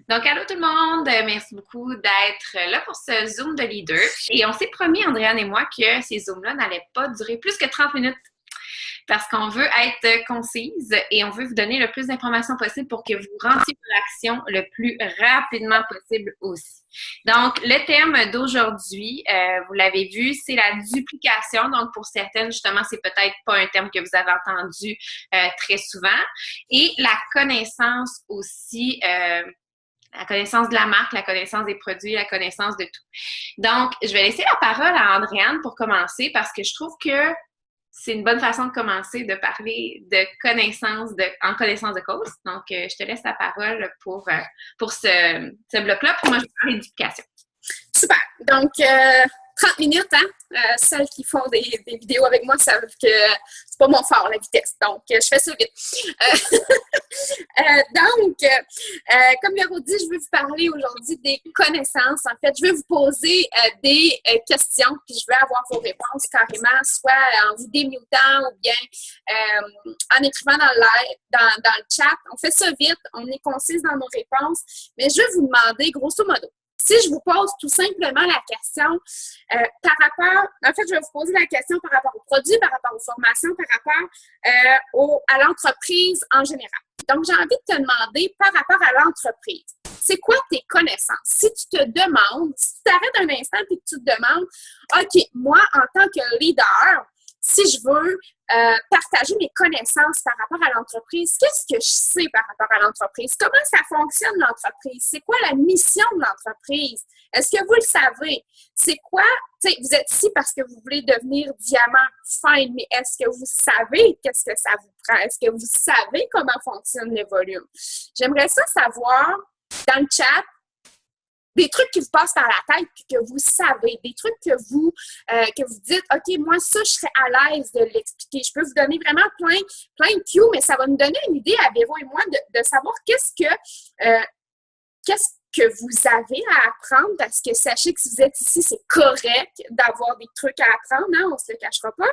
Donc, allô tout le monde, merci beaucoup d'être là pour ce Zoom de leader. Et on s'est promis, Andréane et moi, que ces Zooms-là n'allaient pas durer plus que 30 minutes parce qu'on veut être concise et on veut vous donner le plus d'informations possible pour que vous rentriez pour l'action le plus rapidement possible aussi. Donc, le thème d'aujourd'hui, vous l'avez vu, c'est la duplication. Donc, pour certaines, justement, c'est peut-être pas un terme que vous avez entendu très souvent. Et la connaissance aussi, la connaissance de la marque, la connaissance des produits, la connaissance de tout. Donc, je vais laisser la parole à Andréane pour commencer parce que je trouve que c'est une bonne façon de commencer, de parler de en connaissance de cause. Donc, je te laisse la parole pour ce bloc-là. Puis moi, je vais parler d'éducation. Super. Donc, 30 minutes, hein? Celles qui font des vidéos avec moi savent que c'est pas mon fort, la vitesse. Donc, je fais ça vite. Comme Véro dit, je vais vous parler aujourd'hui des connaissances. En fait, je vais vous poser des questions, puis je vais avoir vos réponses carrément, soit en vous démutant ou bien en écrivant dans le chat. On fait ça vite, on est concise dans nos réponses, mais je vais vous demander, grosso modo, si je vous pose tout simplement la question je vais vous poser la question par rapport aux produits, par rapport aux formations, par rapport à l'entreprise en général. Donc, j'ai envie de te demander par rapport à l'entreprise, c'est quoi tes connaissances? Si tu te demandes, si tu t'arrêtes un instant et que tu te demandes, OK, moi, en tant que leader, si je veux partager mes connaissances par rapport à l'entreprise, qu'est-ce que je sais par rapport à l'entreprise? Comment ça fonctionne l'entreprise? C'est quoi la mission de l'entreprise? Est-ce que vous le savez? C'est quoi? Tu sais, vous êtes ici parce que vous voulez devenir diamant, fine, mais est-ce que vous savez qu'est-ce que ça vous prend? Est-ce que vous savez comment fonctionne le volume? J'aimerais ça savoir dans le chat. Des trucs qui vous passent par la tête et que vous savez, des trucs que vous dites, OK, moi, ça, je serais à l'aise de l'expliquer. Je peux vous donner vraiment plein de cues, mais ça va nous donner une idée à Véro et moi de savoir qu'est-ce que vous avez à apprendre, parce que sachez que si vous êtes ici, c'est correct d'avoir des trucs à apprendre, hein, on ne se le cachera pas.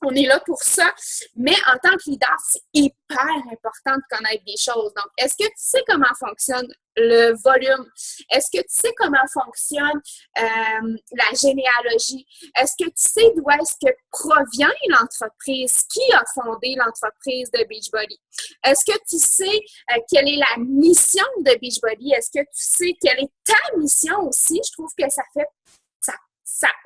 On est là pour ça, mais en tant que leader, c'est hyper important de connaître des choses. Donc, est-ce que tu sais comment fonctionne le volume? Est-ce que tu sais comment fonctionne la généalogie? Est-ce que tu sais d'où est-ce que provient l'entreprise? Qui a fondé l'entreprise de Beachbody? Est-ce que tu sais quelle est la mission de Beachbody? Est-ce que tu sais quelle est ta mission aussi? Je trouve que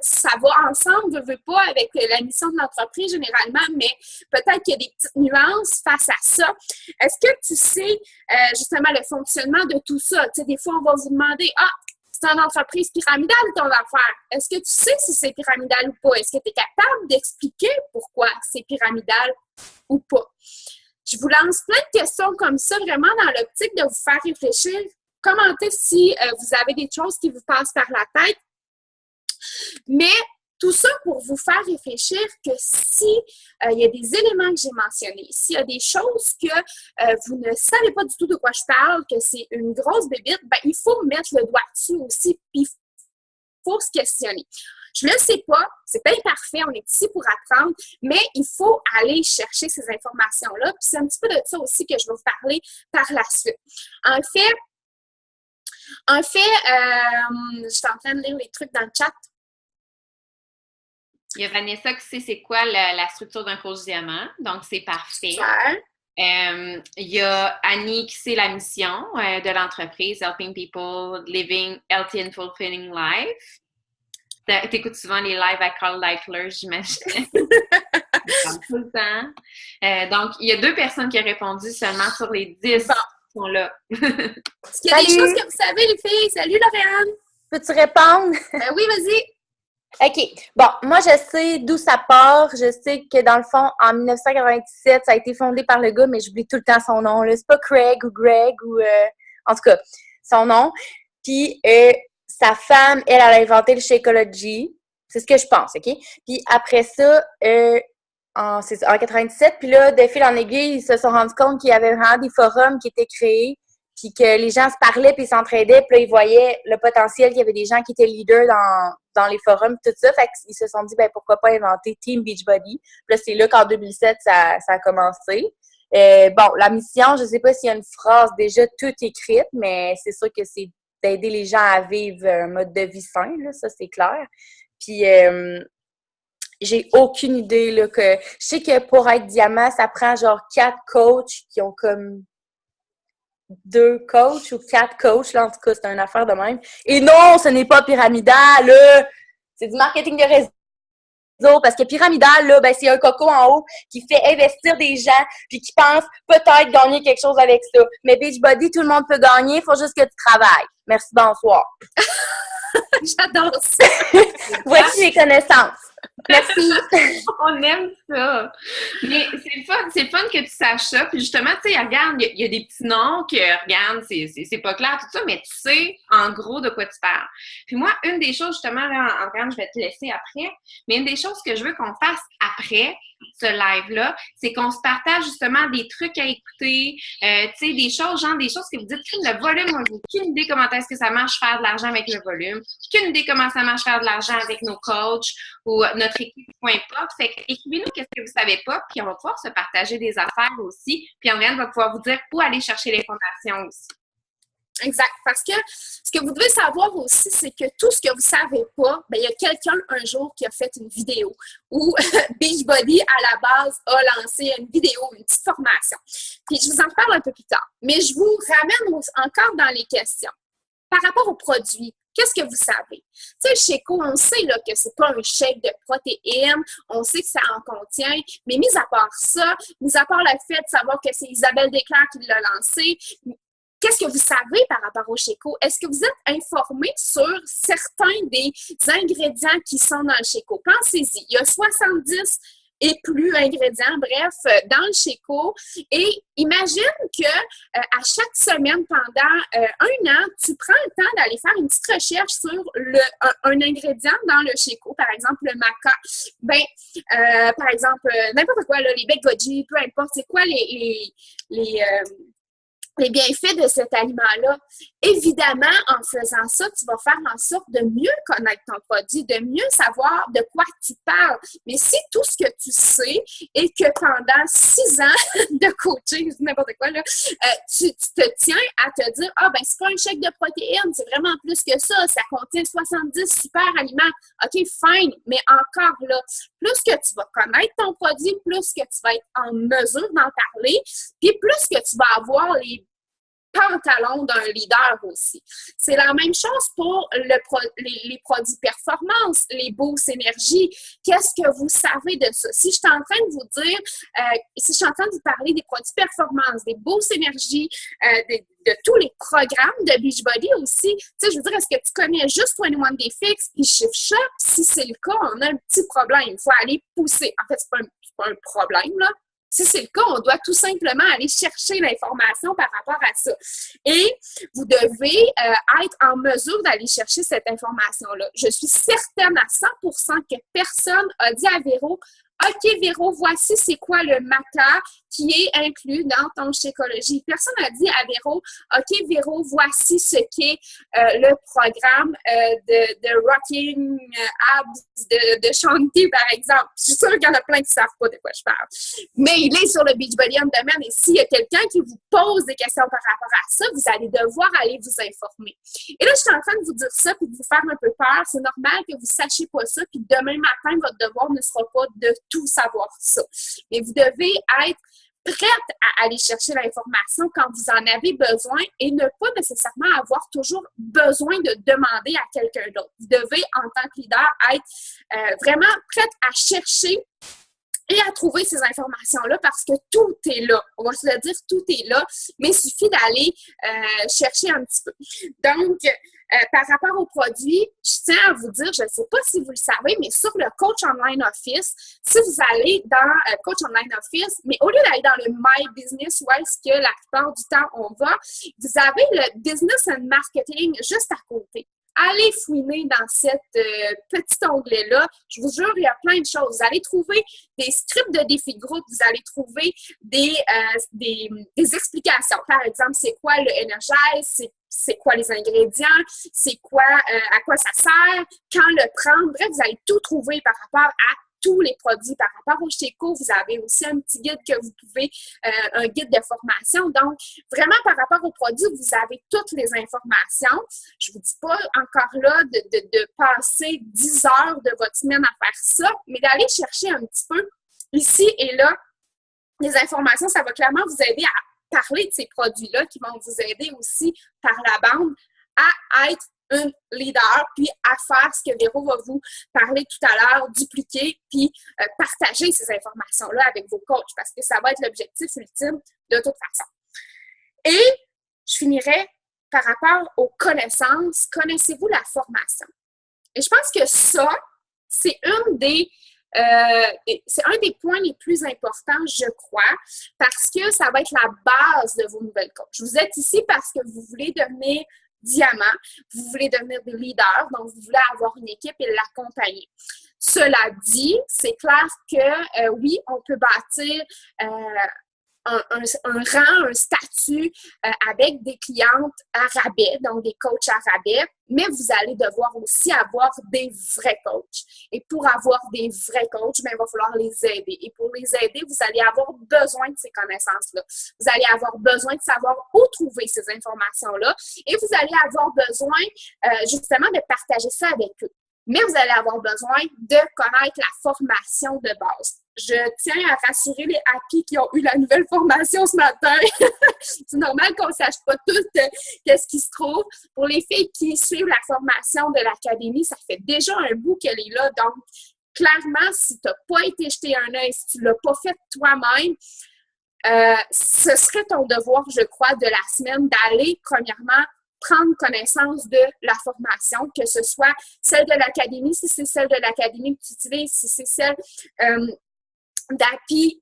ça va ensemble, je veux pas, avec la mission de l'entreprise généralement, mais peut-être qu'il y a des petites nuances face à ça. Est-ce que tu sais justement le fonctionnement de tout ça? Tu sais, des fois, on va vous demander, c'est une entreprise pyramidale ton affaire. Est-ce que tu sais si c'est pyramidal ou pas? Est-ce que tu es capable d'expliquer pourquoi c'est pyramidal ou pas? Je vous lance plein de questions comme ça, vraiment dans l'optique de vous faire réfléchir. Commentez si vous avez des choses qui vous passent par la tête. Mais tout ça pour vous faire réfléchir que si il y a des éléments que j'ai mentionnés, s'il y a des choses que vous ne savez pas du tout de quoi je parle, que c'est une grosse bébite, ben, il faut mettre le doigt dessus aussi, puis il faut se questionner. Je ne le sais pas, c'est pas parfait, on est ici pour apprendre, mais il faut aller chercher ces informations-là, puis c'est un petit peu de ça aussi que je vais vous parler par la suite. En fait, je suis en train de lire les trucs dans le chat. Il y a Vanessa qui sait c'est quoi la structure d'un coach diamant, donc c'est parfait. Super. Il y a Annie qui sait la mission de l'entreprise, Helping People Living Healthy and Fulfilling Life. T'écoutes souvent les lives à Carl Leitler, j'imagine. Tout le temps. Donc, il y a 2 personnes qui ont répondu seulement sur les 10 qui sont là. Est-ce qu'il y a des choses que vous savez, les filles? Salut, Lauriane! Peux-tu répondre? Oui, vas-y! OK. Bon, moi, je sais d'où ça part. Je sais que, dans le fond, en 1997, ça a été fondé par le gars, mais j'oublie tout le temps son nom. Là. C'est pas Craig ou Greg ou... en tout cas, son nom. Puis, sa femme, elle a inventé le Shakeology. C'est ce que je pense, OK? Puis, après ça, en 97, puis là, de fil en aiguille, ils se sont rendus compte qu'il y avait vraiment des forums qui étaient créés, puis que les gens se parlaient puis s'entraidaient, puis là, ils voyaient le potentiel qu'il y avait des gens qui étaient leaders dans les forums, tout ça. Fait qu'ils se sont dit, ben pourquoi pas inventer Team Beachbody. Puis là, c'est là qu'en 2007, ça a commencé. Bon, la mission, je sais pas s'il y a une phrase déjà toute écrite, mais c'est sûr que c'est d'aider les gens à vivre un mode de vie sain, là, ça c'est clair. Puis j'ai aucune idée là, que je sais que pour être diamant, ça prend genre 4 coachs qui ont comme 2 coachs ou 4 coachs, là, en tout cas, c'est une affaire de même. Et non, ce n'est pas pyramidal, là! C'est du marketing de réseau. Parce que pyramidal, là, ben, c'est un coco en haut qui fait investir des gens puis qui pense peut-être gagner quelque chose avec ça. Mais Beachbody, tout le monde peut gagner, il faut juste que tu travailles. Merci, bonsoir. J'adore ça! Voici les connaissances. Merci. On aime ça. Mais c'est le fun que tu saches ça. Puis justement, tu sais, regarde, il y a des petits noms que, regarde, c'est pas clair, tout ça, mais tu sais en gros de quoi tu parles. Puis moi, une des choses, justement, là, en je vais te laisser après, mais une des choses que je veux qu'on fasse après ce live-là, c'est qu'on se partage justement des trucs à écouter, tu sais, des choses que vous dites, le volume, moi, j'ai aucune idée comment est-ce que ça marche faire de l'argent avec le volume, aucune idée comment ça marche faire de l'argent avec nos coachs ou notre équipe, peu importe. Fait que écrivez-nous qu'est-ce que vous savez pas, puis on va pouvoir se partager des affaires aussi, puis Andréane va pouvoir vous dire où aller chercher l'information aussi. Exact. Parce que ce que vous devez savoir aussi, c'est que tout ce que vous ne savez pas, bien, il y a quelqu'un un jour qui a fait une vidéo où Beachbody, à la base, a lancé une vidéo, une petite formation. Puis je vous en parle un peu plus tard. Mais je vous ramène encore dans les questions. Par rapport aux produits, qu'est-ce que vous savez? Tu sais, chez Sheco, on sait là, que c'est pas un shake de protéines, on sait que ça en contient, mais mis à part ça, mis à part le fait de savoir que c'est Isabelle Desclercq qui l'a lancé, qu'est-ce que vous savez par rapport au Sheco? Est-ce que vous êtes informé sur certains des ingrédients qui sont dans le Sheco? Pensez-y, il y a 70 et plus ingrédients, bref, dans le Sheco. Et imagine que à chaque semaine, pendant un an, tu prends le temps d'aller faire une petite recherche sur un ingrédient dans le Sheco, par exemple le maca. Ben, par exemple, n'importe quoi, là, les becs goji, peu importe, c'est quoi les bienfaits de cet aliment-là. Évidemment, en faisant ça, tu vas faire en sorte de mieux connaître ton produit, de mieux savoir de quoi tu parles. Mais si tout ce que tu sais et que pendant 6 ans de coaching, n'importe quoi, là, tu te tiens à te dire « Ah, ben c'est pas un chèque de protéines, c'est vraiment plus que ça, ça contient 70 super aliments. » OK, fine, mais encore là, plus que tu vas connaître ton produit, plus que tu vas être en mesure d'en parler, puis plus que tu vas avoir les pantalon d'un leader aussi. C'est la même chose pour les produits performance, les Boost énergie. Qu'est-ce que vous savez de ça? Si je suis en train de vous dire, si je suis en train de vous parler des produits performance, des Boost énergie, de tous les programmes de Beachbody aussi, tu sais, je veux dire, est-ce que tu connais juste 21 Day Fix puis Shift Shop? Si c'est le cas, on a un petit problème. Il faut aller pousser. En fait, c'est pas un problème, là. Si c'est le cas, on doit tout simplement aller chercher l'information par rapport à ça. Et vous devez être en mesure d'aller chercher cette information-là. Je suis certaine à 100% que personne a dit à Véro, OK, Véro, voici c'est quoi le maca qui est inclus dans ton Shakeology. Personne n'a dit à Véro, OK, Véro, voici ce qu'est le programme de Rocking Abs de Shanti, par exemple. Je suis sûre qu'il y en a plein qui ne savent pas de quoi je parle. Mais il est sur le Beachbody On Demand et s'il y a quelqu'un qui vous pose des questions par rapport à ça, vous allez devoir aller vous informer. Et là, je suis en train de vous dire ça puis de vous faire un peu peur. C'est normal que vous ne sachiez pas ça puis demain matin, votre devoir ne sera pas de tout savoir ça. Mais vous devez être prête à aller chercher l'information quand vous en avez besoin et ne pas nécessairement avoir toujours besoin de demander à quelqu'un d'autre. Vous devez, en tant que leader, être vraiment prête à chercher et à trouver ces informations-là parce que tout est là. On va se le dire, tout est là, mais il suffit d'aller chercher un petit peu. Donc, par rapport aux produits, je tiens à vous dire, je ne sais pas si vous le savez, mais sur le Coach Online Office, si vous allez dans Coach Online Office, mais au lieu d'aller dans le My Business, où est-ce que la plupart du temps on va, vous avez le Business and Marketing juste à côté. Allez fouiner dans cet petit onglet-là. Je vous jure, il y a plein de choses. Vous allez trouver des scripts de défis de groupe. Vous allez trouver des explications. Par exemple, c'est quoi le Energize? C'est quoi les ingrédients? C'est quoi, à quoi ça sert? Quand le prendre? Bref, vous allez tout trouver par rapport à tous les produits. Par rapport au Sheco, vous avez aussi un petit guide que vous pouvez, un guide de formation. Donc, vraiment, par rapport aux produits, vous avez toutes les informations. Je vous dis pas encore là de passer 10 heures de votre semaine à faire ça, mais d'aller chercher un petit peu ici et là les informations. Ça va clairement vous aider à parler de ces produits-là qui vont vous aider aussi par la bande à être une leader, puis à faire ce que Véro va vous parler tout à l'heure, dupliquer, puis partager ces informations-là avec vos coachs, parce que ça va être l'objectif ultime de toute façon. Et je finirai par rapport aux connaissances. Connaissez-vous la formation? Et je pense que ça, c'est c'est un des points les plus importants, je crois, parce que ça va être la base de vos nouvelles coachs. Vous êtes ici parce que vous voulez devenir diamant, vous voulez devenir des leaders, donc vous voulez avoir une équipe et l'accompagner. Cela dit, c'est clair que oui, on peut bâtir un rang, un statut avec des clientes à rabais, donc des coachs à rabais, mais vous allez devoir aussi avoir des vrais coachs. Et pour avoir des vrais coachs, il va falloir les aider. Et pour les aider, vous allez avoir besoin de ces connaissances-là. Vous allez avoir besoin de savoir où trouver ces informations-là et vous allez avoir besoin justement de partager ça avec eux. Mais vous allez avoir besoin de connaître la formation de base. Je tiens à rassurer les happy qui ont eu la nouvelle formation ce matin. C'est normal qu'on ne sache pas tout qu'est-ce qui se trouve. Pour les filles qui suivent la formation de l'académie, ça fait déjà un bout qu'elle est là. Donc, clairement, si tu n'as pas été jeter un œil, si tu ne l'as pas fait toi-même, ce serait ton devoir, je crois, de la semaine d'aller, premièrement, prendre connaissance de la formation, que ce soit celle de l'académie, si c'est celle de l'académie que tu utilises, si c'est celle d'API,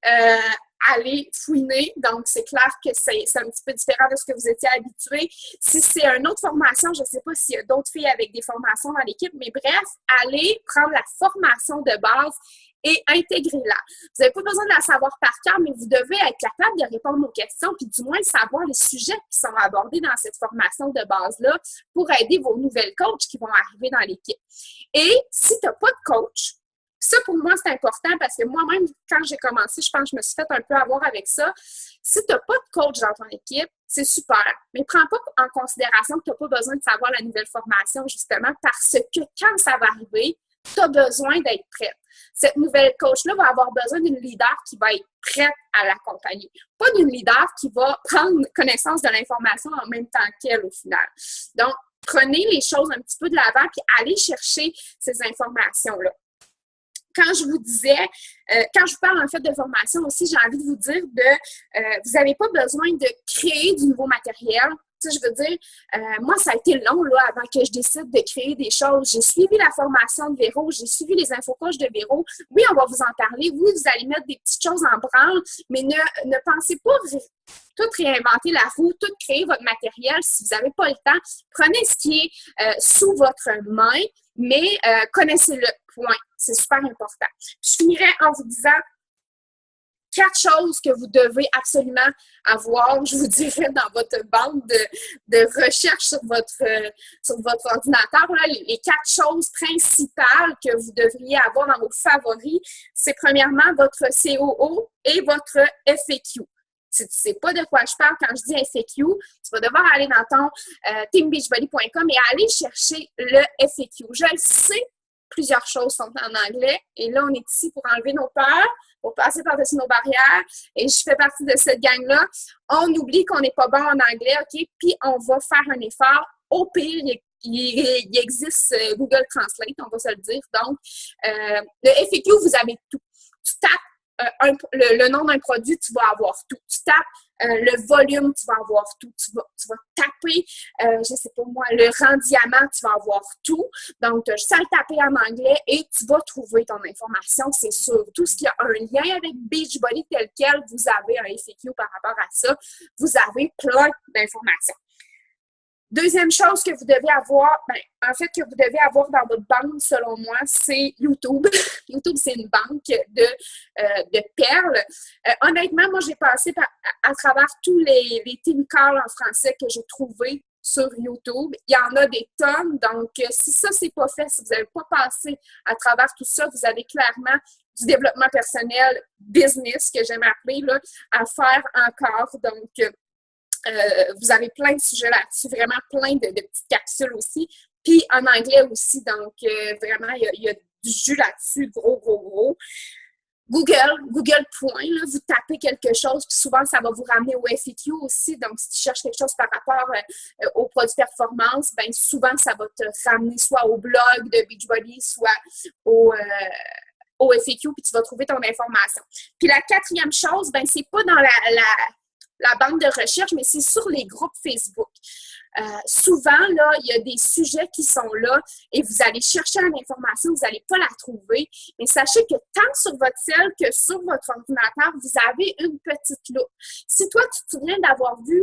aller fouiner. Donc, c'est clair que c'est un petit peu différent de ce que vous étiez habitué. Si c'est une autre formation, je ne sais pas s'il y a d'autres filles avec des formations dans l'équipe, mais bref, allez prendre la formation de base et intégrez-la. Vous n'avez pas besoin de la savoir par cœur, mais vous devez être capable de répondre aux questions, puis du moins savoir les sujets qui sont abordés dans cette formation de base-là pour aider vos nouvelles coachs qui vont arriver dans l'équipe. Et si tu n'as pas de coach, ça, pour moi, c'est important parce que moi-même, quand j'ai commencé, je pense que je me suis fait un peu avoir avec ça. Si tu n'as pas de coach dans ton équipe, c'est super. Mais prends pas en considération que tu n'as pas besoin de savoir la nouvelle formation, justement, parce que quand ça va arriver, tu as besoin d'être prête. Cette nouvelle coach-là va avoir besoin d'une leader qui va être prête à l'accompagner. Pas d'une leader qui va prendre connaissance de l'information en même temps qu'elle, au final. Donc, prenez les choses un petit peu de l'avant puis allez chercher ces informations-là. Quand je vous disais, quand je vous parle en fait de formation aussi, j'ai envie de vous dire vous n'avez pas besoin de créer du nouveau matériel. Tu sais, je veux dire, moi, ça a été long là, avant que je décide de créer des choses. J'ai suivi la formation de Véro, j'ai suivi les infocoachs de Véro. Oui, on va vous en parler. Oui, vous allez mettre des petites choses en branle, mais ne pensez pas tout réinventer la roue, tout créer votre matériel si vous n'avez pas le temps. Prenez ce qui est sous votre main, mais connaissez-le, point. C'est super important. Je finirai en vous disant 4 choses que vous devez absolument avoir, je vous dirais, dans votre bande de recherche sur votre ordinateur. Là, les 4 choses principales que vous devriez avoir dans vos favoris, c'est premièrement votre COO et votre FAQ. Si tu ne sais pas de quoi je parle quand je dis FAQ, tu vas devoir aller dans ton teambeachbody.com et aller chercher le FAQ. Je le sais, plusieurs choses sont en anglais et là, on est ici pour enlever nos peurs, pour passer par-dessus nos barrières et je fais partie de cette gang-là. On oublie qu'on n'est pas bon en anglais, OK? Puis on va faire un effort. Au pire, il existe Google Translate, on va se le dire. Donc, le FAQ, vous avez tout. Tu tapes le nom d'un produit, tu vas avoir tout. Tu tapes le volume, tu vas avoir tout. Tu vas taper, je ne sais pas moi, le rang diamant, tu vas avoir tout. Donc, tu as juste à le taper en anglais et tu vas trouver ton information, c'est sûr. Tout ce qui a un lien avec Beachbody tel quel, vous avez un FAQ par rapport à ça. Vous avez plein d'informations. Deuxième chose que vous devez avoir, que vous devez avoir dans votre banque, selon moi, c'est YouTube. YouTube, c'est une banque de perles. Honnêtement, moi, j'ai passé à travers tous les team calls en français que j'ai trouvés sur YouTube. Il y en a des tonnes. Donc, si ça, c'est pas fait, si vous n'avez pas passé à travers tout ça, vous avez clairement du développement personnel business, que j'aime appeler, là, à faire encore. Donc, vous avez plein de sujets là-dessus, vraiment plein de petites capsules aussi. Puis en anglais aussi, donc vraiment, il y a du jus là-dessus, gros. Google Point, là, vous tapez quelque chose, puis souvent, ça va vous ramener au FAQ aussi. Donc, si tu cherches quelque chose par rapport au produit performance, bien souvent, ça va te ramener soit au blog de Beachbody, soit au FAQ, puis tu vas trouver ton information. Puis la quatrième chose, ben c'est pas dans la bande de recherche, mais c'est sur les groupes Facebook. Souvent, là, il y a des sujets qui sont là et vous allez chercher l'information, vous n'allez pas la trouver. Mais sachez que tant sur votre cell que sur votre ordinateur, vous avez une petite loupe. Si toi, tu te souviens d'avoir vu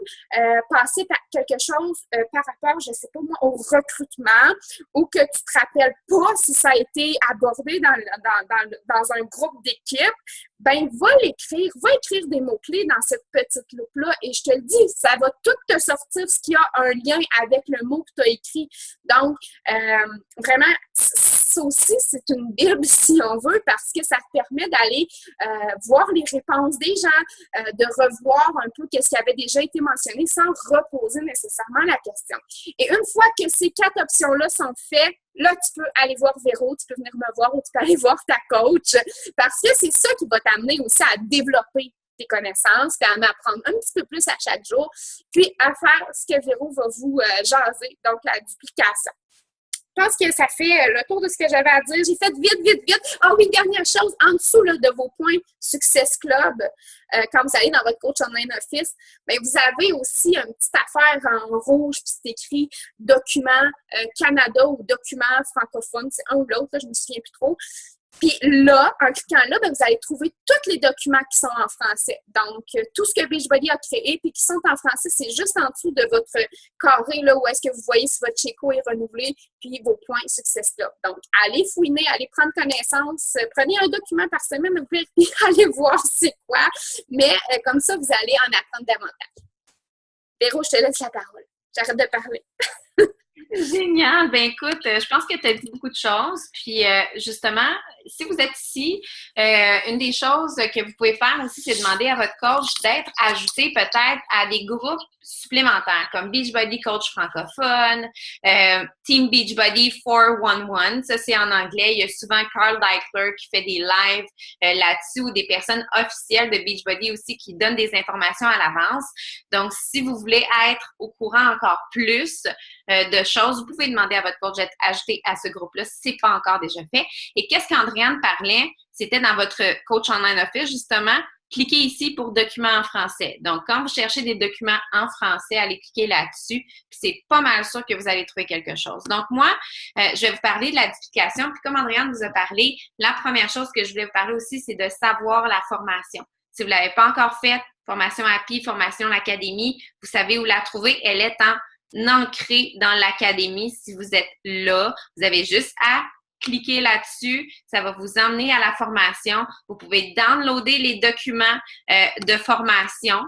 passer quelque chose par rapport, je ne sais pas moi, au recrutement ou que tu ne te rappelles pas si ça a été abordé dans un groupe d'équipe, ben va écrire des mots-clés dans cette petite loupe-là et je te le dis, ça va tout te sortir ce qui a un lien avec le mot que tu as écrit. Donc, vraiment, ça aussi, c'est une Bible, si on veut, parce que ça te permet d'aller voir les réponses des gens, de revoir un peu ce qui avait déjà été mentionné sans reposer nécessairement la question. Et une fois que ces 4 options-là sont faites, là, tu peux aller voir Véro, tu peux venir me voir ou tu peux aller voir ta coach parce que c'est ça qui va t'amener aussi à développer tes connaissances, puis à en apprendre un petit peu plus à chaque jour, puis à faire ce que Véro va vous jaser, donc la duplication. Je pense que ça fait le tour de ce que j'avais à dire. J'ai fait vite. Ah oui, dernière chose, en dessous là, de vos points Success Club, quand vous allez dans votre coach online office, bien, vous avez aussi une petite affaire en rouge, puis c'est écrit document Canada ou document francophone, c'est un ou l'autre, là, je ne me souviens plus trop. Puis là, en cliquant là, bien, vous allez trouver tous les documents qui sont en français. Donc, tout ce que Beachbody a créé puis qui sont en français, c'est juste en dessous de votre carré, là, où est-ce que vous voyez si votre Checo est renouvelé, puis vos points Success Club. Donc, allez fouiner, allez prendre connaissance. Prenez un document par semaine, vous pouvez aller voir c'est quoi. Mais comme ça, vous allez en apprendre davantage. Véro, je te laisse la parole. J'arrête de parler. Génial! Ben écoute, je pense que tu as dit beaucoup de choses. Puis justement, si vous êtes ici, une des choses que vous pouvez faire aussi, c'est demander à votre coach d'être ajouté peut-être à des groupes supplémentaires, comme Beachbody Coach francophone, Team Beachbody 411, ça c'est en anglais. Il y a souvent Carl Deichler qui fait des lives là-dessus ou des personnes officielles de Beachbody aussi qui donnent des informations à l'avance. Donc, si vous voulez être au courant encore plus de choses, vous pouvez demander à votre coach d'être ajouté à ce groupe-là si ce n'est pas encore déjà fait. Et qu'est-ce qu'Andréane parlait? C'était dans votre coach online office, justement, cliquez ici pour documents en français. Donc, quand vous cherchez des documents en français, allez cliquer là-dessus. Puis c'est pas mal sûr que vous allez trouver quelque chose. Donc, moi, je vais vous parler de la duplication. Puis comme Andréane vous a parlé, la première chose que je voulais vous parler aussi, c'est de savoir la formation. Si vous ne l'avez pas encore faite, formation API, formation l'Académie, vous savez où la trouver. Elle est ancrée dans l'Académie. Si vous êtes là, vous avez juste à cliquez là-dessus, ça va vous emmener à la formation. Vous pouvez downloader les documents de formation.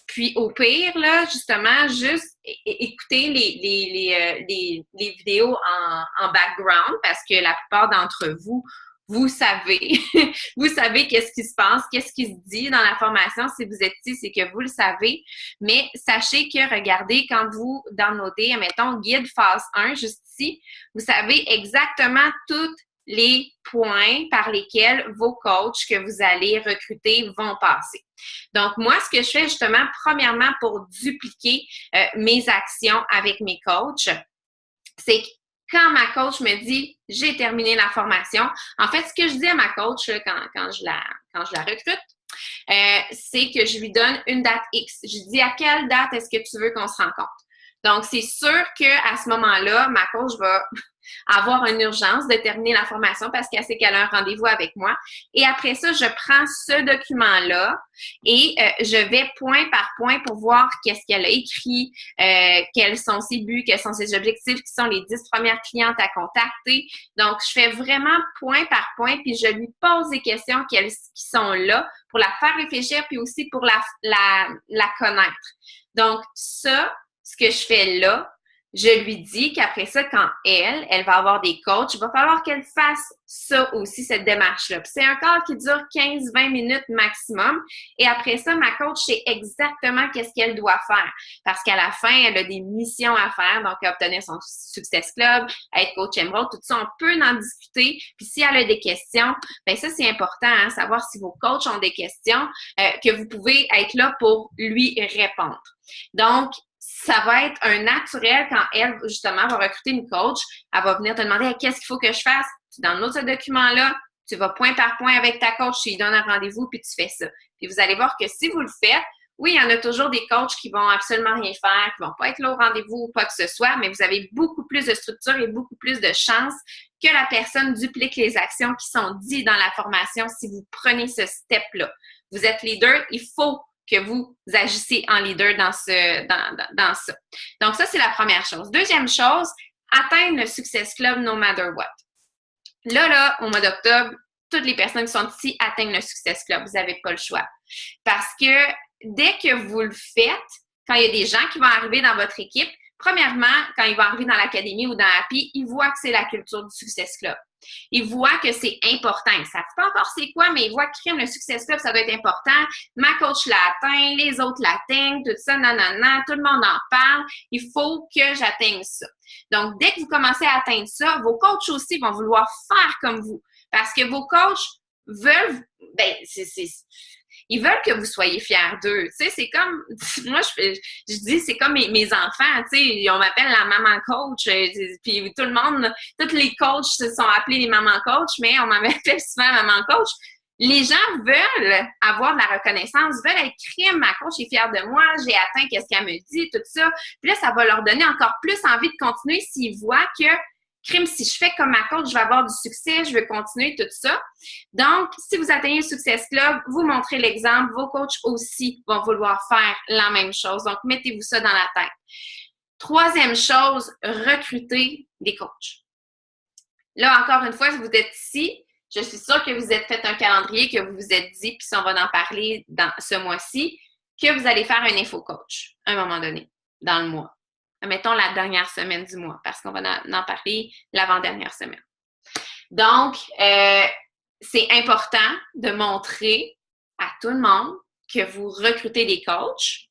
Puis au pire, là, justement, juste écouter les vidéos en background parce que la plupart d'entre vous, vous savez, vous savez qu'est-ce qui se passe, qu'est-ce qui se dit dans la formation. Si vous êtes ici, c'est que vous le savez. Mais sachez que, regardez, quand vous downloadez, mettons, guide phase 1, juste ici, vous savez exactement tous les points par lesquels vos coachs que vous allez recruter vont passer. Donc, moi, ce que je fais justement, premièrement, pour dupliquer mes actions avec mes coachs, c'est que quand ma coach me dit « j'ai terminé la formation », en fait, ce que je dis à ma coach là, quand je la recrute, c'est que je lui donne une date X. Je dis « à quelle date est-ce que tu veux qu'on se rencontre? » Donc, c'est sûr qu'à ce moment-là, ma coach va avoir une urgence de terminer la formation parce qu'elle sait qu'elle a un rendez-vous avec moi. Et après ça, je prends ce document-là et je vais point par point pour voir qu'est-ce qu'elle a écrit, quels sont ses buts, quels sont ses objectifs, qui sont les 10 premières clientes à contacter. Donc, je fais vraiment point par point puis je lui pose des questions qui sont là pour la faire réfléchir puis aussi pour la connaître. Donc, ça, ce que je fais là, je lui dis qu'après ça, quand elle va avoir des coachs, il va falloir qu'elle fasse ça aussi, cette démarche-là. Puis c'est un call qui dure 15-20 minutes maximum. Et après ça, ma coach sait exactement qu'est-ce qu'elle doit faire. Parce qu'à la fin, elle a des missions à faire, donc à obtenir son Success Club, à être coach Emerald, tout ça, on peut en discuter. Puis si elle a des questions, bien ça, c'est important, hein, savoir si vos coachs ont des questions, que vous pouvez être là pour lui répondre. Donc, ça va être un naturel quand elle, justement, va recruter une coach. Elle va venir te demander hey, qu'est-ce qu'il faut que je fasse. Tu downloads ce document-là, tu vas point par point avec ta coach, tu lui donnes un rendez-vous, puis tu fais ça. Puis vous allez voir que si vous le faites, oui, il y en a toujours des coachs qui vont absolument rien faire, qui vont pas être là au rendez-vous ou quoi que ce soit, mais vous avez beaucoup plus de structure et beaucoup plus de chances que la personne duplique les actions qui sont dites dans la formation si vous prenez ce step-là. Vous êtes leader, il faut que vous agissez en leader dans ça. Donc, ça, c'est la première chose. Deuxième chose, atteindre le Success Club no matter what. Là, au mois d'octobre, toutes les personnes qui sont ici atteignent le Success Club. Vous n'avez pas le choix. Parce que dès que vous le faites, quand il y a des gens qui vont arriver dans votre équipe, premièrement, quand ils vont arriver dans l'académie ou dans Happy, ils voient que c'est la culture du Success Club. Ils voient que c'est important. Ils ne savent pas encore c'est quoi, mais ils voient que le Success Club, ça doit être important. Ma coach l'a atteint, les autres l'atteignent, tout ça, nanana, tout le monde en parle. Il faut que j'atteigne ça. Donc, dès que vous commencez à atteindre ça, vos coachs aussi vont vouloir faire comme vous. Parce que vos coachs veulent, ils veulent que vous soyez fiers d'eux. Tu sais, c'est comme, moi, je dis, c'est comme mes enfants, tu sais, on m'appelle la maman coach, puis tout le monde, tous les coachs se sont appelés les mamans coach, mais on m'appelle souvent maman coach. Les gens veulent avoir de la reconnaissance, veulent être crème, ma coach est fière de moi, j'ai atteint qu'est-ce qu'elle me dit, tout ça. Puis là, ça va leur donner encore plus envie de continuer s'ils voient que crime, si je fais comme ma coach, je vais avoir du succès, je vais continuer tout ça. Donc, si vous atteignez le Success Club, vous montrez l'exemple, vos coachs aussi vont vouloir faire la même chose. Donc, mettez-vous ça dans la tête. Troisième chose, recrutez des coachs. Là, encore une fois, si vous êtes ici, je suis sûre que vous êtes fait un calendrier, que vous vous êtes dit, puis on va en parler dans ce mois-ci, que vous allez faire un info coach à un moment donné, dans le mois. Mettons la dernière semaine du mois, parce qu'on va en parler l'avant-dernière semaine. Donc, c'est important de montrer à tout le monde que vous recrutez des coachs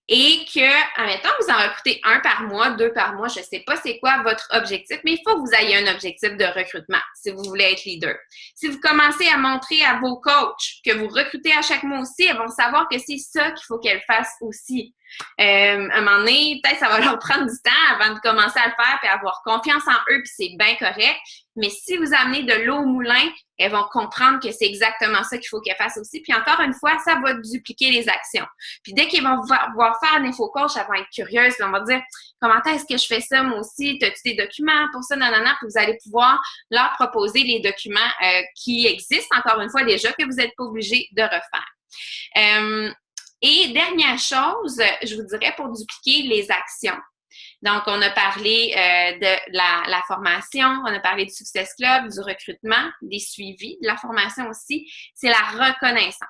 et que, admettons, vous en recrutez 1 par mois, 2 par mois, je ne sais pas c'est quoi votre objectif, mais il faut que vous ayez un objectif de recrutement si vous voulez être leader. Si vous commencez à montrer à vos coachs que vous recrutez à chaque mois aussi, elles vont savoir que c'est ça qu'il faut qu'elles fassent aussi. À un moment donné, peut-être ça va leur prendre du temps avant de commencer à le faire et avoir confiance en eux, puis c'est bien correct. Mais si vous amenez de l'eau au moulin, elles vont comprendre que c'est exactement ça qu'il faut qu'elles fassent aussi. Puis encore une fois, ça va dupliquer les actions. Puis dès qu'ils vont voir faire un infocoach, elles vont être curieuses. Puis on va dire, comment est-ce que je fais ça moi aussi? As-tu des documents pour ça? Nanana. Puis vous allez pouvoir leur proposer les documents qui existent, encore une fois déjà, que vous n'êtes pas obligé de refaire. Et dernière chose, je vous dirais pour dupliquer les actions. Donc, on a parlé de la formation, on a parlé du Success Club, du recrutement, des suivis, de la formation aussi, c'est la reconnaissance.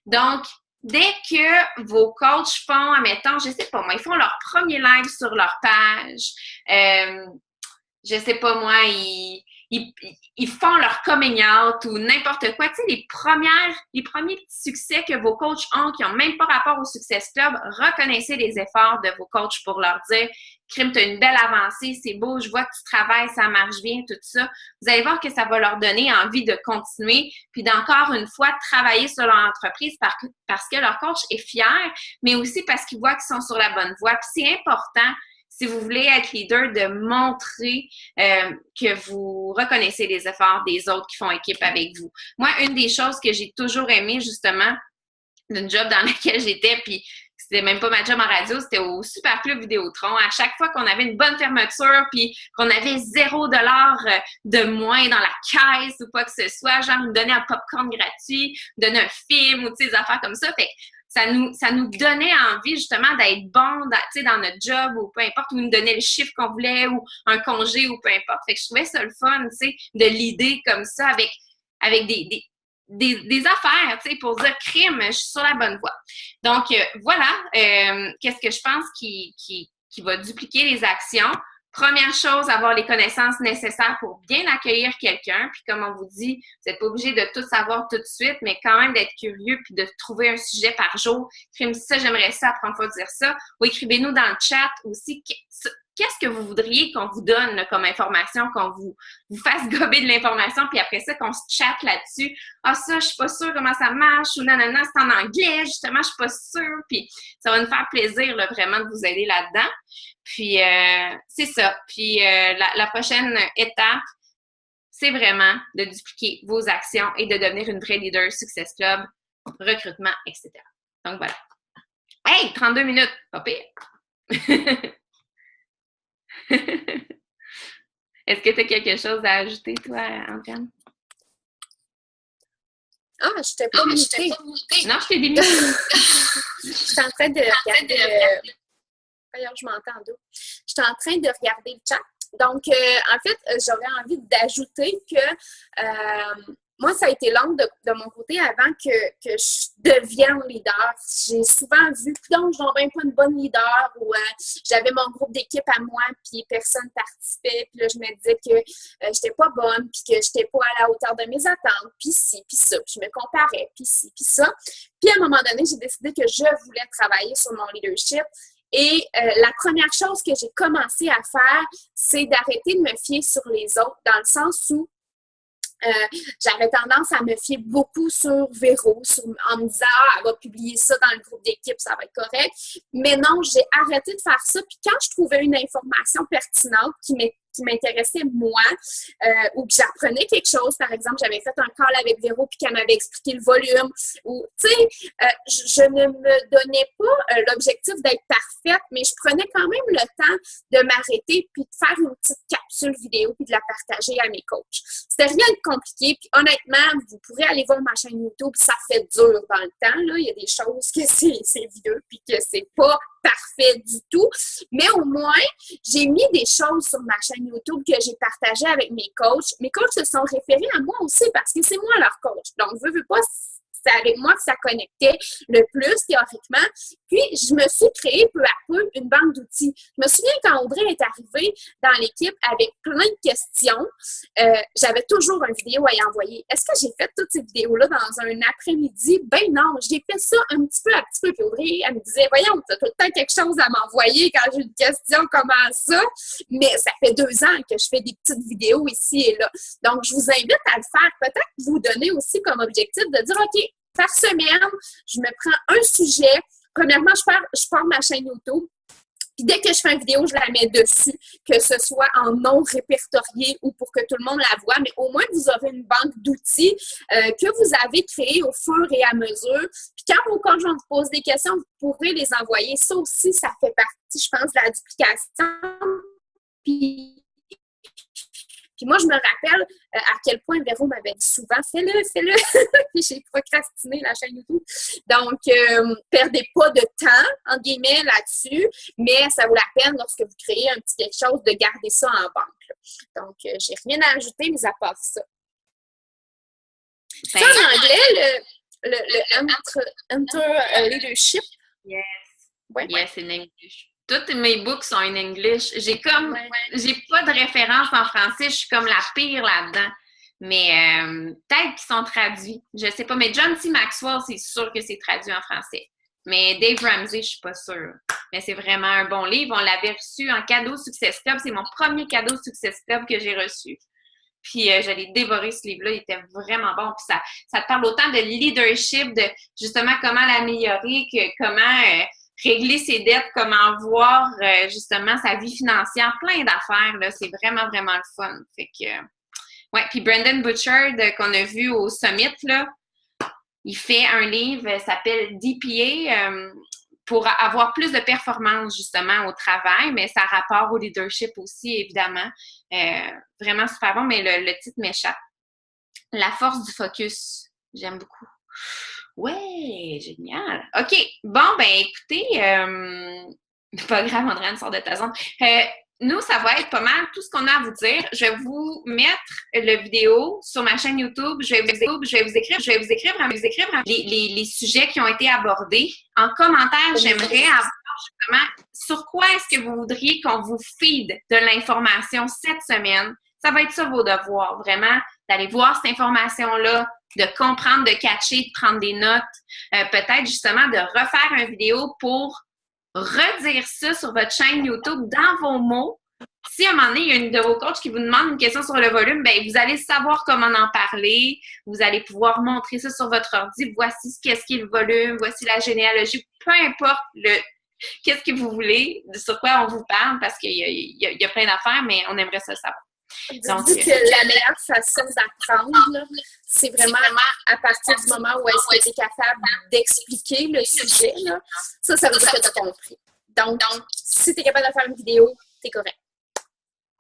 Donc, dès que vos coachs font, admettons, je sais pas moi, ils font leur premier live sur leur page, je sais pas moi, ils font leur coming out ou n'importe quoi. Tu sais, les premiers petits succès que vos coachs ont, qui n'ont même pas rapport au Success Club, reconnaissez les efforts de vos coachs pour leur dire « Crime, tu as une belle avancée, c'est beau, je vois que tu travailles, ça marche bien, tout ça. » Vous allez voir que ça va leur donner envie de continuer, puis d'encore une fois travailler sur leur entreprise parce que leur coach est fier, mais aussi parce qu'ils voient qu'ils sont sur la bonne voie. Puis c'est important, si vous voulez être leader, de montrer que vous reconnaissez les efforts des autres qui font équipe avec vous. Moi, une des choses que j'ai toujours aimé, justement, d'une job dans laquelle j'étais, puis c'était même pas ma job en radio, c'était au Super Club Vidéotron. À chaque fois qu'on avait une bonne fermeture, puis qu'on avait $0 de moins dans la caisse ou quoi que ce soit, genre, ils me donnaient un popcorn gratuit, ils me donnaient un film ou des affaires comme ça. Fait ça nous donnait envie justement d'être bon dans notre job ou peu importe, ou nous donner le chiffre qu'on voulait ou un congé ou peu importe. Fait que je trouvais ça le fun, de l'idée comme ça avec des affaires, pour dire crime, je suis sur la bonne voie. Donc, voilà, qu'est-ce que je pense qui qui va dupliquer les actions. Première chose, avoir les connaissances nécessaires pour bien accueillir quelqu'un. Puis comme on vous dit, vous n'êtes pas obligé de tout savoir tout de suite, mais quand même d'être curieux puis de trouver un sujet par jour. Écrivez-moi ça, j'aimerais ça, apprendre à dire ça. Ou écrivez-nous dans le chat aussi qu'est-ce que vous voudriez qu'on vous donne là, comme information, qu'on vous fasse gober de l'information, puis après ça, qu'on se chatte là-dessus. Ah, ça, je suis pas sûre comment ça marche, ou nanana, c'est en anglais, justement, je suis pas sûre. Puis ça va nous faire plaisir là, vraiment de vous aider là-dedans. Puis, c'est ça. Puis, la prochaine étape, c'est vraiment de dupliquer vos actions et de devenir une vraie leader Success Club, recrutement, etc. Donc, voilà. Hey! 32 minutes! Pas pire! Est-ce que tu as quelque chose à ajouter, toi, Andréane? Ah, je t'ai pas mutée. Non, je t'ai démutée. Je suis en train de regarder... D'ailleurs, je m'entends d'où. Je suis en train de regarder le chat. Donc, en fait, j'aurais envie d'ajouter que moi, ça a été long de mon côté avant que je devienne leader. J'ai souvent vu que donc, je n'avais pas une bonne leader ou j'avais mon groupe d'équipe à moi puis personne participait. Puis là, je me disais que je n'étais pas bonne puis que je n'étais pas à la hauteur de mes attentes. Puis ci, puis ça. Puis je me comparais, puis ci, puis ça. Puis à un moment donné, j'ai décidé que je voulais travailler sur mon leadership. Et la première chose que j'ai commencé à faire, c'est d'arrêter de me fier sur les autres, dans le sens où j'avais tendance à me fier beaucoup sur Véro, en me disant « Ah, elle va publier ça dans le groupe d'équipe, ça va être correct. » Mais non, j'ai arrêté de faire ça. Puis quand je trouvais une information pertinente qui m'intéressait moi, ou que j'apprenais quelque chose, par exemple, j'avais fait un call avec Véro puis qu'elle m'avait expliqué le volume, ou, tu sais, je ne me donnais pas l'objectif d'être parfaite, mais je prenais quand même le temps de m'arrêter puis de faire une petite capsule vidéo puis de la partager à mes coachs. C'était rien de compliqué, puis honnêtement, vous pourrez aller voir ma chaîne YouTube, ça fait dur dans le temps, là, il y a des choses que c'est vieux puis que c'est pas parfait du tout, mais au moins, j'ai mis des choses sur ma chaîne YouTube que j'ai partagées avec mes coachs. Mes coachs se sont référés à moi aussi parce que c'est moi leur coach. Donc, veux pas, c'est avec moi que ça connectait le plus théoriquement. Puis, je me suis créé peu à peu une banque d'outils. Je me souviens quand Audrey est arrivée dans l'équipe avec plein de questions, j'avais toujours une vidéo à y envoyer. Est-ce que j'ai fait toutes ces vidéos-là dans un après-midi? Ben non, j'ai fait ça un petit peu à petit peu. Puis Audrey, elle me disait, voyons, tu as tout le temps quelque chose à m'envoyer quand j'ai une question, comment ça? Mais ça fait 2 ans que je fais des petites vidéos ici et là. Donc, je vous invite à le faire. Peut-être vous donner aussi comme objectif de dire, OK, par semaine, je me prends un sujet. Premièrement, je pars ma chaîne YouTube. Puis dès que je fais une vidéo, je la mets dessus, que ce soit en non répertorié ou pour que tout le monde la voit, mais au moins vous aurez une banque d'outils que vous avez créée au fur et à mesure. Puis quand vos conjoints vous posent des questions, vous pourrez les envoyer. Ça aussi, ça fait partie, je pense, de la duplication. Puis moi, je me rappelle à quel point Véro m'avait dit souvent « Fais-le, fais-le! » Puis j'ai procrastiné la chaîne YouTube. Donc, perdez pas de temps, entre guillemets, là-dessus, mais ça vaut la peine lorsque vous créez un petit quelque chose de garder ça en banque. Là. Donc, j'ai rien à ajouter, mais à part ça. C'est en anglais, le Enter Leadership. Yes. Ouais, yes, in English. Toutes mes books sont en English. J'ai pas de référence en français. Je suis comme la pire là-dedans. Mais peut-être qu'ils sont traduits. Je sais pas. Mais John C. Maxwell, c'est sûr que c'est traduit en français. Mais Dave Ramsey, je suis pas sûre. Mais c'est vraiment un bon livre. On l'avait reçu en cadeau Success Club. C'est mon premier cadeau Success Club que j'ai reçu. Puis j'allais dévorer ce livre-là. Il était vraiment bon. Puis ça te parle autant de leadership, de justement comment l'améliorer, que comment... régler ses dettes, comment voir justement sa vie financière, plein d'affaires, là, c'est vraiment, vraiment le fun. Fait que, ouais, puis Brandon Butchard, qu'on a vu au Summit, là, il fait un livre, s'appelle DPA, pour avoir plus de performance, justement, au travail, mais ça a rapport au leadership aussi, évidemment. Vraiment super bon, mais le titre m'échappe. La force du focus, j'aime beaucoup. Ouais, génial. OK. Bon, ben écoutez, pas grave, Andréane sort de ta zone. Nous, ça va être pas mal tout ce qu'on a à vous dire. Je vais vous mettre le vidéo sur ma chaîne YouTube. Je vais vous écrire les sujets qui ont été abordés. En commentaire, j'aimerais avoir justement sur quoi est-ce que vous voudriez qu'on vous feed de l'information cette semaine. Ça va être ça vos devoirs, vraiment, d'aller voir cette information-là, de comprendre, de catcher, de prendre des notes, peut-être justement de refaire une vidéo pour redire ça sur votre chaîne YouTube dans vos mots. Si à un moment donné, il y a une de vos coachs qui vous demande une question sur le volume, bien, vous allez savoir comment en parler. Vous allez pouvoir montrer ça sur votre ordi. Voici qu'est-ce qui est le volume, voici la généalogie. Peu importe qu'est-ce que vous voulez, sur quoi on vous parle, parce qu'il y a plein d'affaires, mais on aimerait ça savoir. Donc, dis que la meilleure façon d'apprendre, c'est vraiment à partir du moment où est-ce que tu es capable d'expliquer le sujet. Là. Ça veut dire que tu as compris. Donc, si tu es capable de faire une vidéo, tu es correct.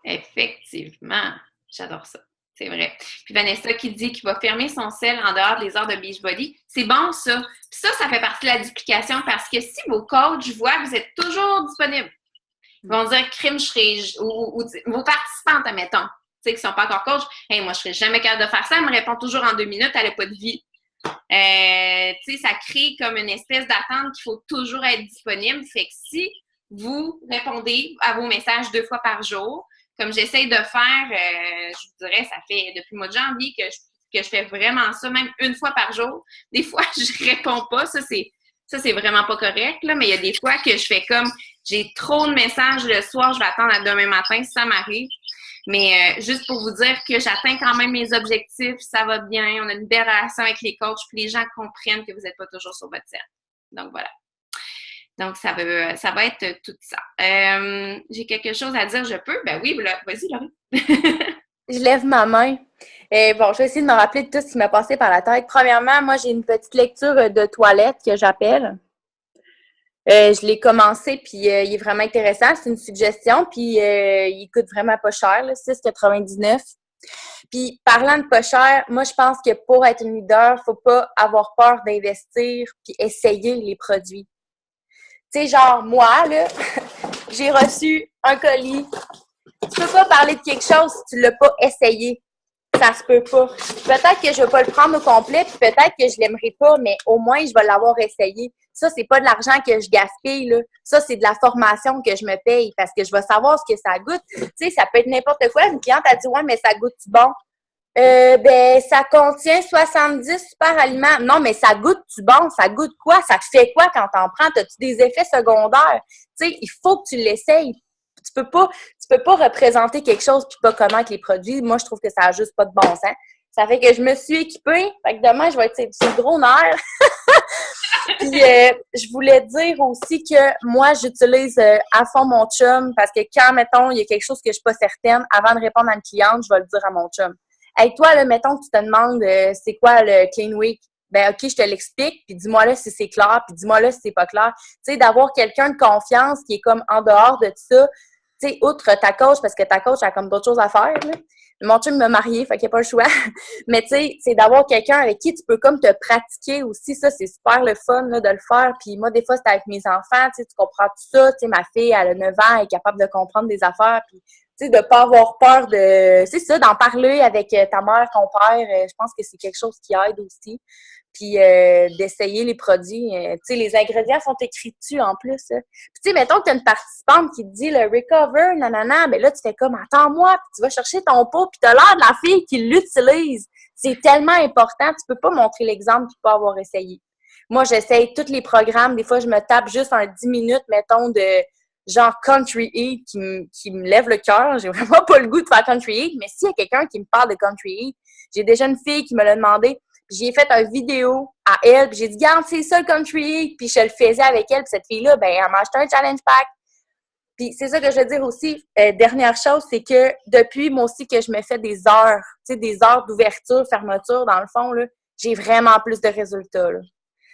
Effectivement. J'adore ça. C'est vrai. Puis Vanessa qui dit qu'il va fermer son cell en dehors des heures de Beachbody. C'est bon, ça. Puis ça fait partie de la duplication parce que si vos coachs voient que vous êtes toujours disponible, ils vont dire crime, je serai. Ou vos participantes, admettons, tu sais, qui ne sont pas encore coachs, hey, moi, je ne serais jamais capable de faire ça. Elle me répond toujours en 2 minutes, elle n'a pas de vie. Tu sais, ça crée comme une espèce d'attente qu'il faut toujours être disponible. Fait que si vous répondez à vos messages 2 fois par jour, comme j'essaye de faire, je vous dirais, ça fait depuis le mois de janvier que je fais vraiment ça, même 1 fois par jour. Des fois, je réponds pas. Ça, c'est vraiment pas correct, là, mais il y a des fois que je fais comme, j'ai trop de messages le soir, je vais attendre à demain matin si ça m'arrive. Mais juste pour vous dire que j'atteins quand même mes objectifs, ça va bien, on a une belle relation avec les coachs, puis les gens comprennent que vous n'êtes pas toujours sur votre scène. Donc, voilà. Donc, ça va être tout ça. J'ai quelque chose à dire, je peux? Ben oui, vas-y, Laurie. Je lève ma main. Bon, je vais essayer de me rappeler de tout ce qui m'a passé par la tête. Premièrement, moi, j'ai une petite lecture de toilette que j'appelle. Je l'ai commencé, puis il est vraiment intéressant. C'est une suggestion, puis il coûte vraiment pas cher, là, 6,99. Puis, parlant de pas cher, moi, je pense que pour être une leader, faut pas avoir peur d'investir puis essayer les produits. Tu sais, genre, moi, là, j'ai reçu un colis. Tu peux pas parler de quelque chose si tu l'as pas essayé. Ça se peut pas. Peut-être que je vais pas le prendre au complet, puis peut-être que je l'aimerai pas, mais au moins, je vais l'avoir essayé. Ça, c'est pas de l'argent que je gaspille, là. Ça, c'est de la formation que je me paye parce que je vais savoir ce que ça goûte. Tu sais, ça peut être n'importe quoi. Une cliente a dit, ouais, mais ça goûte-tu bon? Ben, ça contient 70 super aliments. Non, mais ça goûte-tu bon? Ça goûte quoi? Ça te fait quoi quand t'en prends? T'as-tu des effets secondaires? Tu sais, il faut que tu l'essayes. Tu peux pas représenter quelque chose puis pas connaître les produits. Moi, je trouve que ça a juste pas de bon sens. Ça fait que je me suis équipée. Fait que demain, je vais être sur le gros nerf. Puis, je voulais dire aussi que moi, j'utilise à fond mon chum parce que quand, mettons, il y a quelque chose que je suis pas certaine, avant de répondre à une cliente, je vais le dire à mon chum. Hey, toi, là, mettons que tu te demandes c'est quoi le Clean Week. Ben, OK, je te l'explique, puis dis-moi là si c'est clair, puis dis-moi là si c'est pas clair. Tu sais, d'avoir quelqu'un de confiance qui est comme en dehors de ça, tu sais, outre ta coach, parce que ta coach a comme d'autres choses à faire, là. Mon chum m'a marié, fait qu'il n'y a pas le choix. Mais tu sais, c'est d'avoir quelqu'un avec qui tu peux comme te pratiquer aussi. Ça, c'est super le fun là, de le faire. Puis moi, des fois, c'était avec mes enfants, tu sais, tu comprends tout ça. Tu sais, ma fille, elle a 9 ans, elle est capable de comprendre des affaires. Puis, tu sais, de pas avoir peur de... C'est ça, d'en parler avec ta mère, ton père. Je pense que c'est quelque chose qui aide aussi. Puis d'essayer les produits. Tu sais, les ingrédients sont écrits dessus en plus. Puis tu sais, mettons que tu as une participante qui te dit le recover, nanana, ben là, tu fais comme attends-moi, puis tu vas chercher ton pot, puis tu as l'air de la fille qui l'utilise. C'est tellement important, tu peux pas montrer l'exemple puis pas avoir essayé. Moi, j'essaye tous les programmes. Des fois, je me tape juste un 10 minutes, mettons, de genre Country Eat qui me lève le cœur. J'ai vraiment pas le goût de faire Country Eat, mais s'il y a quelqu'un qui me parle de Country Eat, j'ai déjà une fille qui me l'a demandé. Puis j'ai fait une vidéo à elle, puis j'ai dit, garde, c'est ça le Country Eat, puis je le faisais avec elle, puis cette fille-là, ben, elle m'a acheté un challenge pack. Puis c'est ça que je veux dire aussi. Dernière chose, c'est que depuis, moi aussi, que je me fais des heures, tu sais, des heures d'ouverture, fermeture, dans le fond, là, j'ai vraiment plus de résultats, là.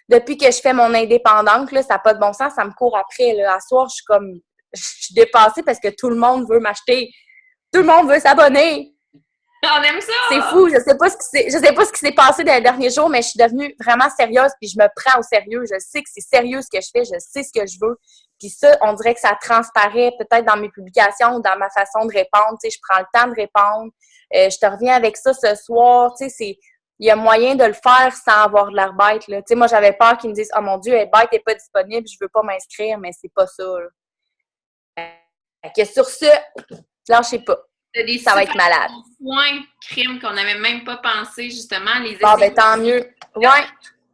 Depuis que je fais mon indépendante, là, ça n'a pas de bon sens, ça me court après, là. À soir, je suis dépassée parce que tout le monde veut m'acheter. Tout le monde veut s'abonner. On aime ça! C'est fou, je sais pas ce qui s'est passé dans les derniers jours, mais je suis devenue vraiment sérieuse, puis je me prends au sérieux. Je sais que c'est sérieux ce que je fais, je sais ce que je veux. Puis ça, on dirait que ça transparaît peut-être dans mes publications ou dans ma façon de répondre. Tu sais, je prends le temps de répondre. Je te reviens avec ça ce soir. Tu sais, il y a moyen de le faire sans avoir de l'air bête, là. Tu sais, moi, j'avais peur qu'ils me disent « Oh mon Dieu, elle est bête, elle n'est pas disponible, je veux pas m'inscrire », mais c'est pas ça, là. Fait que sur ce, lâchez pas. Ça va être malade. Points crimes qu'on n'avait même pas pensé, justement. Les bon, ben tant mieux. Ouais.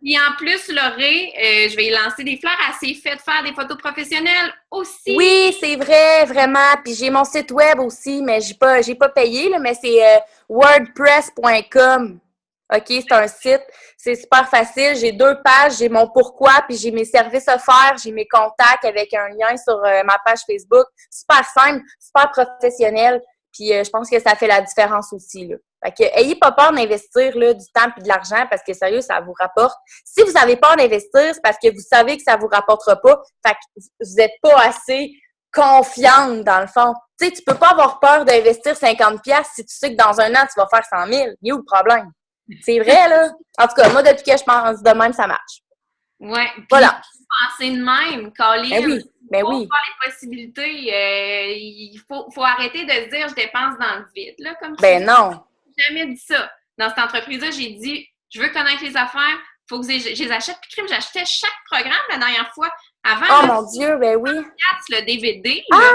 Puis en plus, Laurée, je vais y lancer des fleurs. Elle s'est fait faire des photos professionnelles aussi. Oui, c'est vrai, vraiment. Puis j'ai mon site web aussi, mais j'ai pas payé, là, mais c'est wordpress.com. OK, c'est un site. C'est super facile. J'ai 2 pages. J'ai mon pourquoi, puis j'ai mes services offerts. J'ai mes contacts avec un lien sur ma page Facebook. Super simple, super professionnel. Puis je pense que ça fait la différence aussi, là. Fait que, ayez pas peur d'investir là, du temps et de l'argent parce que, sérieux, ça vous rapporte. Si vous avez peur d'investir, c'est parce que vous savez que ça vous rapportera pas. Fait que vous n'êtes pas assez confiante, dans le fond. Tu sais, tu peux pas avoir peur d'investir 50$ si tu sais que dans un an, tu vas faire 100 000. Il y a où le problème? C'est vrai, là. En tout cas, moi, depuis que je pense de même, ça marche. Ouais. Voilà. Penser de même, Colin. Ben oui. Ben oui. Voir les possibilités. Il faut arrêter de se dire je dépense dans le vide, là, comme ben non. J'ai jamais dit ça. Dans cette entreprise-là, j'ai dit je veux connaître les affaires, faut que je les achète. Puis crime, j'achetais chaque programme la dernière fois. Avant, oh mon Dieu, ben oui. Le DVD, là,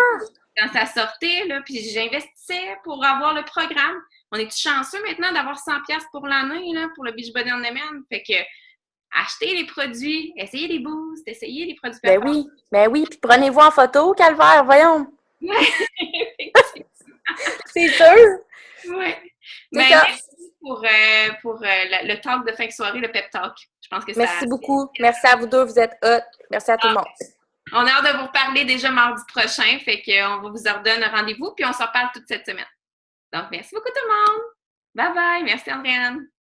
quand ça sortait, là, puis j'investissais pour avoir le programme. On est chanceux maintenant d'avoir 100$ pour l'année, là, pour le Beachbody On Demand. Fait que achetez les produits, essayez les boosts, essayez les produits. Ben oui, puis prenez-vous en photo, Calvaire, voyons. C'est sûr. Oui. Ben, merci pour le talk de fin de soirée, le pep talk. Je pense que merci beaucoup. Merci à vous deux, vous êtes hot. Merci à tout le monde. On a hâte de vous reparler déjà mardi prochain, fait qu'on va vous ordonner un rendez-vous, puis on s'en reparle toute cette semaine. Donc, merci beaucoup tout le monde. Bye bye. Merci Andréane.